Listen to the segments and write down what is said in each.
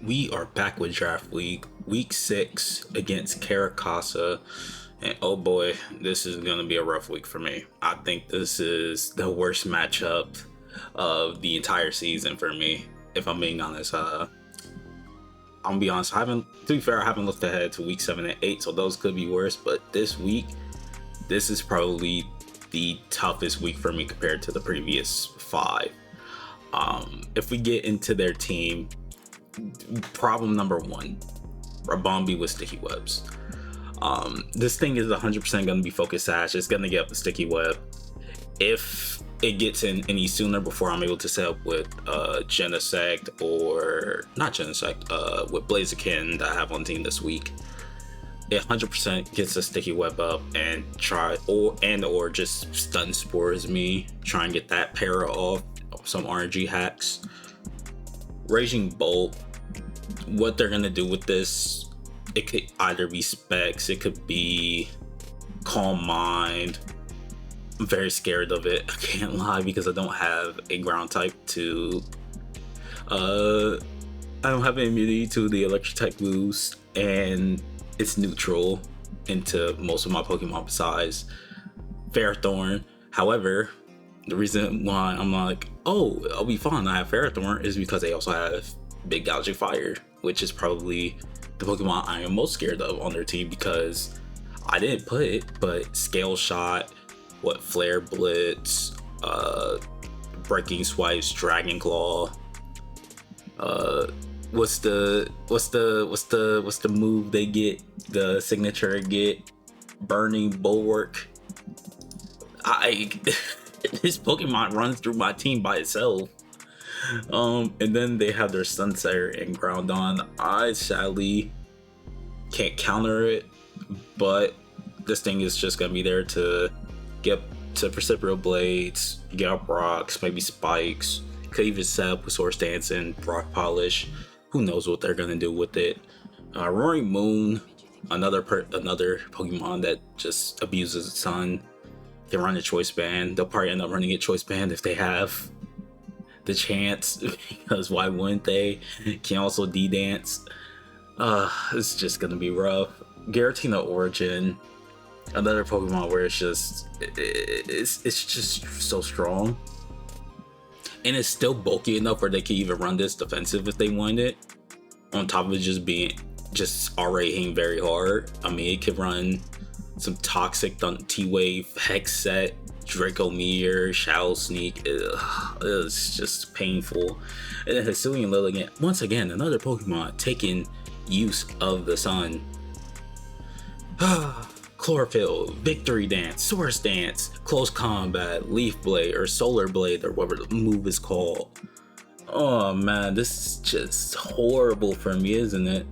We are back with draft week 6 against Caracasa, and oh boy, this is gonna be a rough week for me. I think this is the worst matchup of the entire season for me. If I'm being honest, I'm gonna be honest. To be fair, I haven't looked ahead to week 7 and 8, so those could be worse. But this week, this is probably the toughest week for me compared to the previous 5. If we get into their team, problem number 1, Rabombi with sticky webs. This thing is 100% going to be focus sash. It's going to get up the sticky web. If it gets in any sooner before I'm able to set up with Genesect, or not Genesect, with Blaziken that I have on team this week, it 100% gets a sticky web up and or just stun spores me, try and get that para off, some RNG hacks. Raging Bolt, what they're gonna do with this, it could either be specs, it could be Calm Mind. I'm very scared of it, I can't lie, because I don't have a ground type to I don't have immunity to the electric type moves, and it's neutral into most of my Pokemon besides Ferrothorn. However, the reason why I'm like, oh, I'll be fine, I have Ferrothorn, is because they also have Big Gouging Fire, which is probably the Pokemon I am most scared of on their team, because I didn't put it, but Scale Shot, Flare Blitz, Breaking Swipes, Dragon Claw, what's the move they get, the signature get, Burning Bulwark. This Pokemon runs through my team by itself. And then they have their Sunsetter and Groudon. I sadly can't counter it, but this thing is just gonna be there to get to Precipitous Blades, get up rocks, maybe spikes. Could even set up with Swords Dance and Rock Polish. Who knows what they're gonna do with it? Roaring Moon, another Pokemon that just abuses its sun. Can run a Choice Band. They'll probably end up running a Choice Band if they have the chance, because why wouldn't they? Can also D-Dance. It's just gonna be rough. Giratina Origin, another Pokemon where it's just so strong, and it's still bulky enough where they can even run this defensive if they wanted it, on top of it just already hitting very hard. I mean, it could run some Toxic T-Wave, Hex Set, Draco Meteor, Shadow Sneak. It's just painful. And then Hisuian Lilligant, once again, another Pokemon taking use of the sun. Chlorophyll, Victory Dance, Swords Dance, Close Combat, Leaf Blade, or Solar Blade, or whatever the move is called. Oh man, this is just horrible for me, isn't it?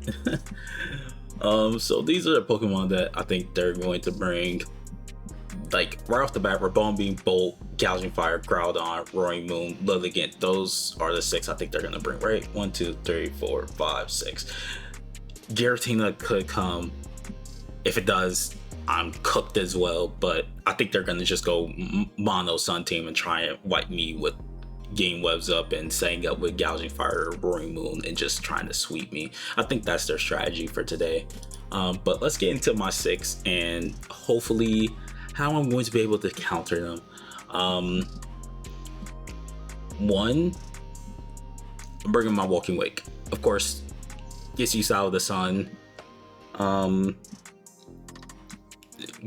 So these are the Pokemon that I think they're going to bring. Like, right off the bat, Rabombi, Bolt, Gouging Fire, Groudon, Roaring Moon, Lilligant. Those are the 6 I think they're going to bring, right? 1, 2, 3, 4, 5, 6. Giratina could come. If it does, I'm cooked as well. But I think they're going to just go mono Sun Team and try and wipe me with game webs up and setting up with Gouging Fire or Roaring Moon and just trying to sweep me. I think that's their strategy for today. But let's get into my 6 and hopefully how I'm going to be able to counter them. 1, I'm bringing my Walking Wake. Of course, gets use out of the sun.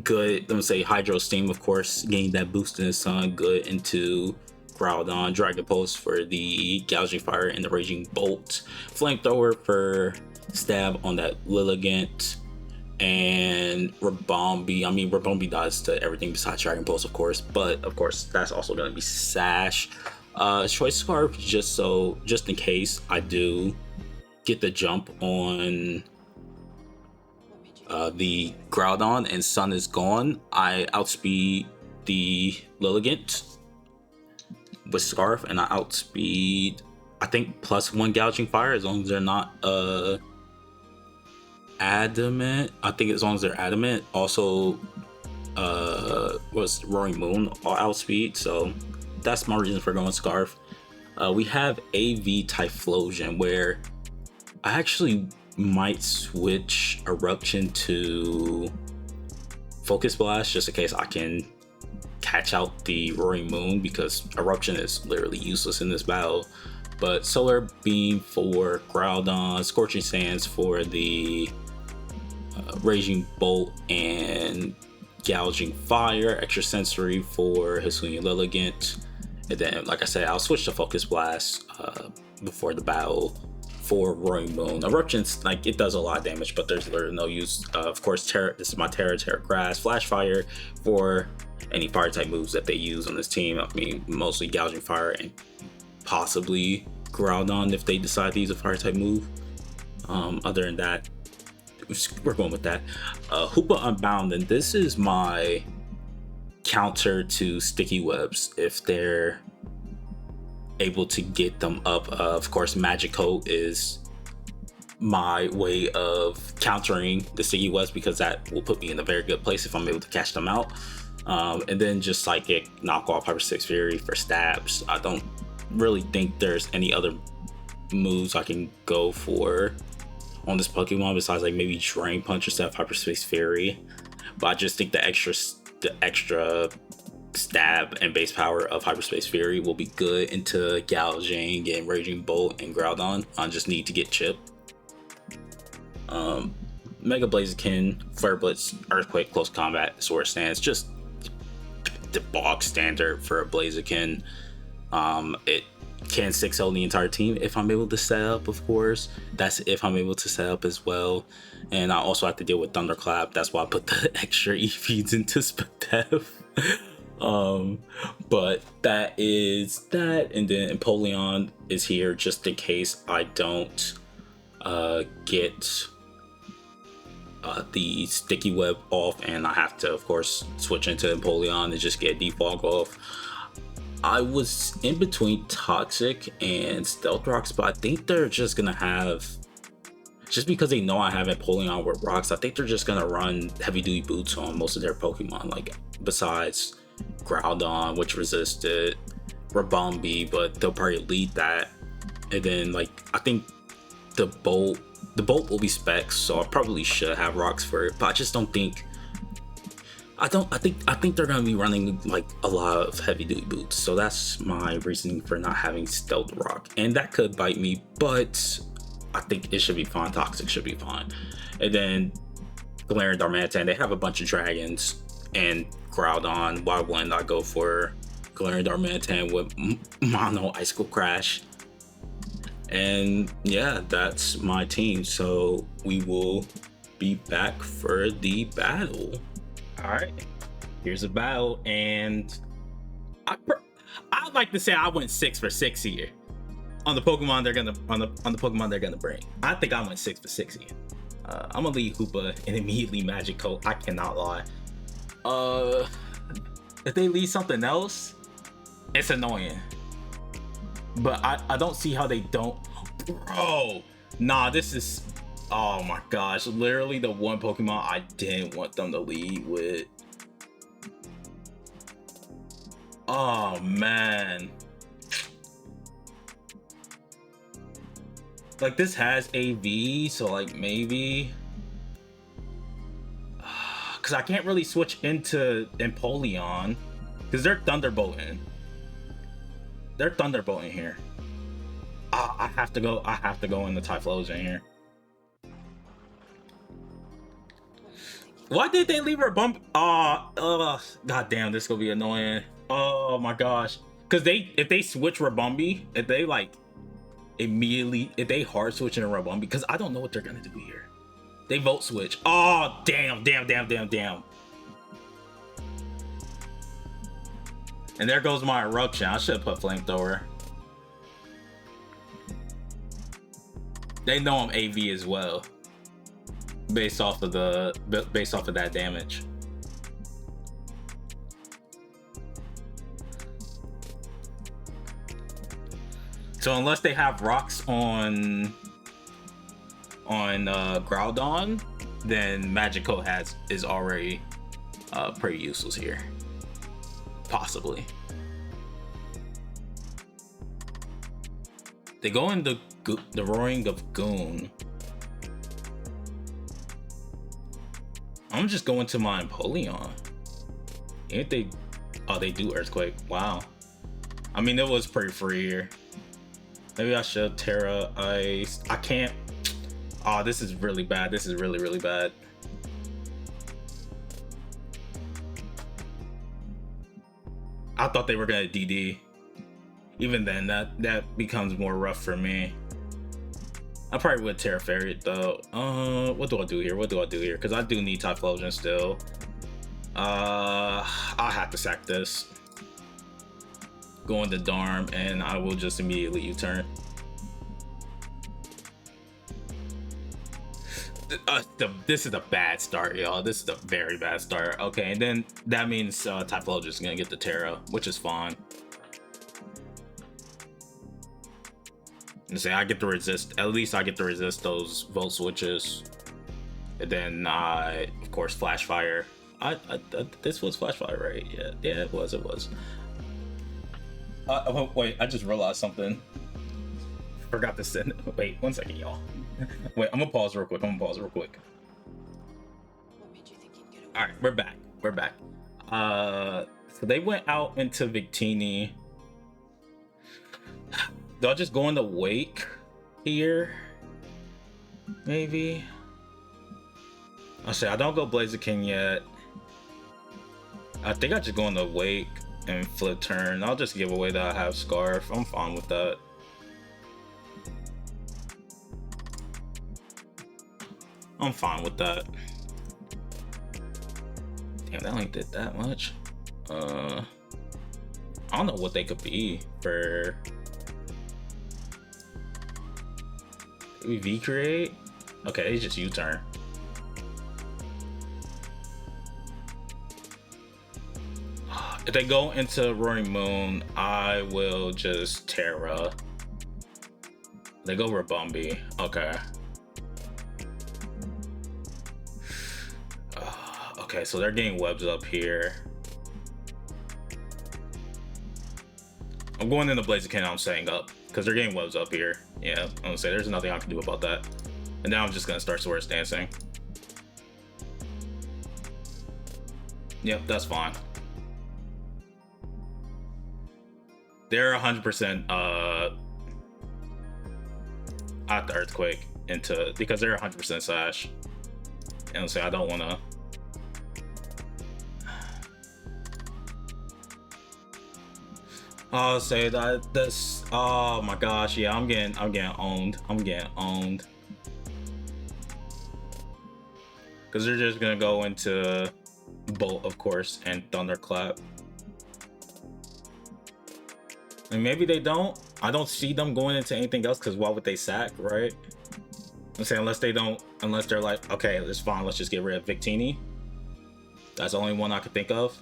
Good, let me say Hydro Steam, of course, getting that boost in the sun. Good into Groudon, Dragon Pulse for the Gouging Fire and the Raging Bolt, Flamethrower for stab on that Lilligant, and Rabombi. I mean, Rabombi does to everything besides Dragon Pulse, of course, but of course that's also going to be Sash. Choice Scarf, just in case I do get the jump on the Groudon and Sun is gone, I outspeed the Lilligant with Scarf, and I outspeed, I think, +1 Gouging Fire, as long as they're not adamant. I think as long as they're adamant. Also was Roaring Moon or outspeed, so that's my reason for going Scarf. We have AV Typhlosion, where I actually might switch Eruption to Focus Blast just in case I can catch out the Roaring Moon, because Eruption is literally useless in this battle. But Solar Beam for Groudon, Scorching Sands for the Raging Bolt, and Gouging Fire, Extra Sensory for Hisuian Lilligant. And then, like I said, I'll switch to Focus Blast before the battle for Roaring Moon. Eruption's like, it does a lot of damage, but there's literally no use. Of course, this is my Terra Grass, Flash Fire for any fire type moves that they use on this team. I mean, mostly Gouging Fire and possibly Groudon if they decide to use a fire type move. Other than that, we're going with that. Hoopa Unbound, and this is my counter to Sticky Webs if they're able to get them up. Of course, Magic Coat is my way of countering the Sticky Webs, because that will put me in a very good place if I'm able to catch them out. And then just Psychic, knock off Hyper Six Fury for stabs. I don't really think there's any other moves I can go for on this Pokemon besides like maybe Drain Punch instead of Hyper Space Fury. But I just think the extra stab and base power of Hyperspace Fury will be good into Gouging and Raging Bolt and Groudon. I just need to get Chip. Mega Blaziken, Flare Blitz, Earthquake, Close Combat, Sword Stance, just the bog standard for a Blaziken. It can 6-0 the entire team if I'm able to set up, of course. That's if I'm able to set up as well. And I also have to deal with Thunderclap. That's why I put the extra E-feeds into Spadev. But that is that. And then Empoleon is here just in case I don't get the Sticky Web off, and I have to, of course, switch into Empoleon and just get Defog off. I was in between Toxic and Stealth Rocks, but I think they're just gonna have, just because they know I have Empoleon with Rocks, I think they're just gonna run Heavy Duty Boots on most of their Pokemon, like besides Groudon, which resisted Rabombi, but they'll probably lead that. And then like, I think the Bolt will be specs, so I probably should have Rocks for it, but I just don't think, I think they're gonna be running like a lot of Heavy Duty Boots, so that's my reasoning for not having Stealth Rock, and that could bite me, but I think it should be fine. Toxic should be fine. And then Galarian Darmanitan, they have a bunch of dragons and Groudon. Why wouldn't I go for Galarian Darmanitan with Mono Icicle Crash? And yeah, that's my team. So we will be back for the battle. All right, here's a battle, and I'd like to say I went 6 for 6 here on the Pokemon they're gonna on the Pokemon they're gonna bring. I think I went 6 for 6 here. I'm gonna lead Hoopa and immediately Magic Coat. I cannot lie. If they lead something else, it's annoying. But I don't see how they don't. Bro, nah, this is, oh my gosh, literally the one Pokemon I didn't want them to lead with. Oh man. Like, this has AV, so like maybe, because I can't really switch into Empoleon because they're Thunderbolting. They're Thunderbolting here. I have to go in the Typhlosion here. Why did they leave her bump? God damn, this is gonna be annoying. Oh my gosh. Because if they switch Rabombi, if they like immediately, if they hard switch into Rabombi, because I don't know what they're gonna do here. They vote switch. Oh, damn. And there goes my Eruption. I should have put Flamethrower. They know I'm AV as well, based off of that damage. So unless they have rocks on Groudon, then Magikarp is already pretty useless here, possibly. They go in the Roaring of Goon. I'm just going to my Empoleon. Ain't they? Oh, they do Earthquake. Wow. I mean, it was pretty free here. Maybe I should Terra Ice. I can't. Oh, this is really bad. This is really, really bad. I thought they were gonna DD. Even then, that becomes more rough for me. I probably would Terra Fairy it though. What do I do here? What do I do here? Because I do need Typhlosion still. I'll have to sack this. Go into Darm, and I will just immediately U-turn. This is a bad start, y'all. This is a very bad start. Okay, and then that means Typhlosion is gonna get the Terra, which is fine. And say I get to resist. At least I get to resist those Volt switches. And then, of course, Flash Fire. This was Flash Fire, right? Yeah, it was. Wait, I just realized something. Forgot to send. Wait, 1 second, y'all. Wait, I'm gonna pause real quick. What made you think you'd get away? All right, we're back. So they went out into Victini. Do I just go in the Wake here? Maybe. I'll say I don't go Blaziken yet. I think I just go in the Wake and flip turn. I'll just give away that I have Scarf. I'm fine with that. I'm fine with that. Damn, that only did that much. I don't know what they could be for. Maybe V create? Okay, they just U-turn. If they go into Roaring Moon, I will just Terra. They go Rabumbi. Okay. Okay, so they're getting webs up here. I'm going into Blaziken, I'm saying up. Because they're getting webs up here. Yeah, I'm gonna say there's nothing I can do about that. And now I'm just gonna start Swords Dancing. Yep, that's fine. They're 100% at the Earthquake into, because they're 100% Sash. And so I don't wanna. I'll say that this. Oh my gosh, yeah, I'm getting owned. Because they're just gonna go into Bolt, of course, and Thunderclap. And maybe they don't. I don't see them going into anything else, because why would they sack, right? I'm saying unless they're like, okay, it's fine, let's just get rid of Victini. That's the only one I could think of.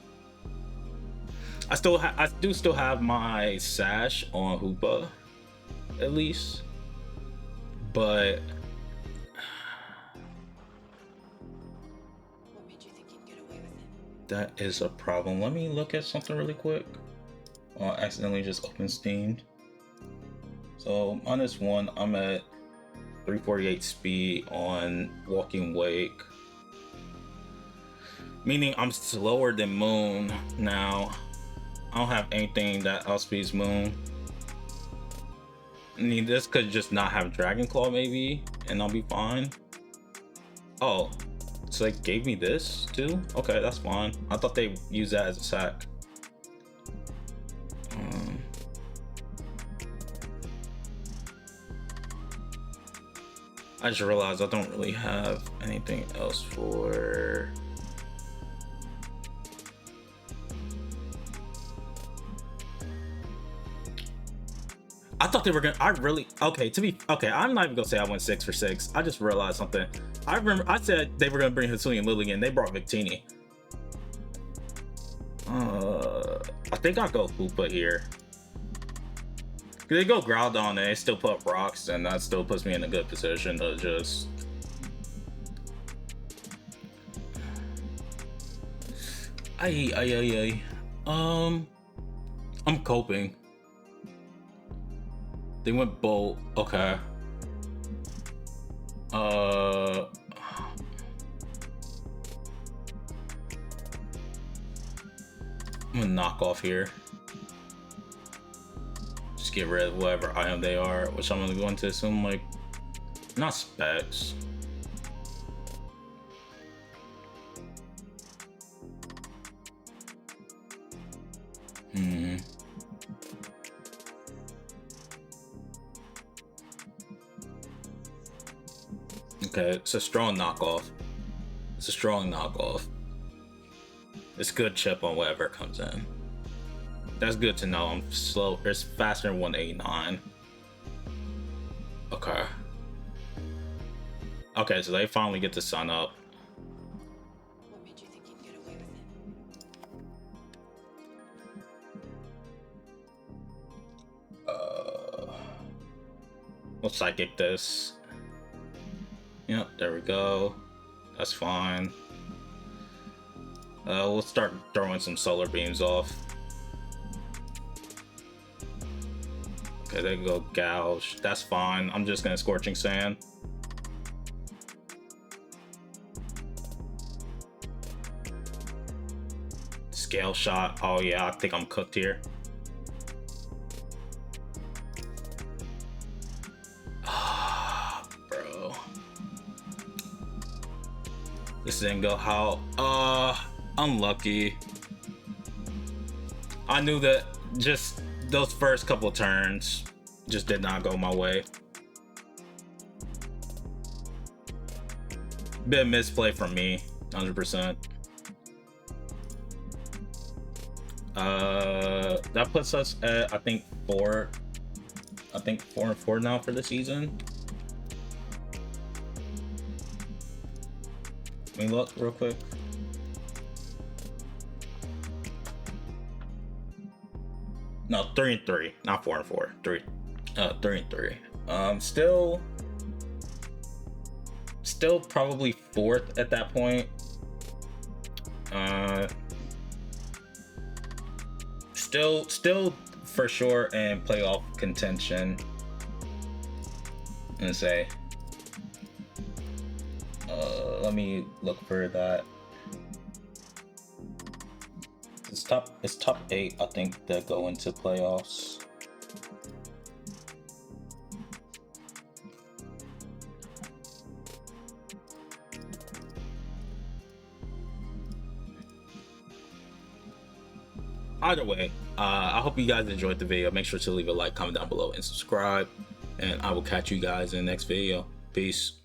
I do still have my Sash on Hoopa, at least, but what made you think you'd get away with it? That is a problem. Let me look at something really quick. Oh, I accidentally just opened Steam. So on this one, I'm at 348 speed on Walking Wake, meaning I'm slower than Moon now. I don't have anything that outspeeds Moon. I mean, this could just not have Dragon Claw maybe, and I'll be fine. Oh, so they gave me this too? Okay, that's fine. I thought they used that as a sack. I just realized I don't really have anything else for. I thought they were gonna. I'm not even gonna say I went 6 for 6. I just realized something. I remember I said they were gonna bring Hisuian Lilligant. They brought Victini. I think I'll go Hoopa here. They go Groudon and they still put up rocks, and that still puts me in a good position to just. I'm coping. They went Bolt. Okay. I'm gonna knock off here. Just get rid of whatever item they are, which I'm gonna go into assume like not specs. Okay, it's a strong knockoff. It's a strong knockoff. It's good chip on whatever comes in. That's good to know. I'm slow. It's faster than 189. Okay. Okay, so they finally get the sun up. What made you think you'd get away with it? We'll psychic this. Yep, there we go. That's fine. We'll start throwing some solar beams off. Okay, they can go gouge. That's fine. I'm just gonna scorching sand. Scale shot. Oh yeah, I think I'm cooked here. Ah, bro. This didn't go how. Unlucky. I knew that just those first couple turns just did not go my way. Bit of misplay from me, 100%. That puts us at I think 4-4 now for the season. Let me look real quick. No, 3-3, not 4-4. 3-3. Still probably fourth at that point. Still for sure in playoff contention. And say, let me look for that. It's top 8, I think, that go into playoffs. Either way, I hope you guys enjoyed the video. Make sure to leave a like, comment down below, and subscribe. And I will catch you guys in the next video. Peace.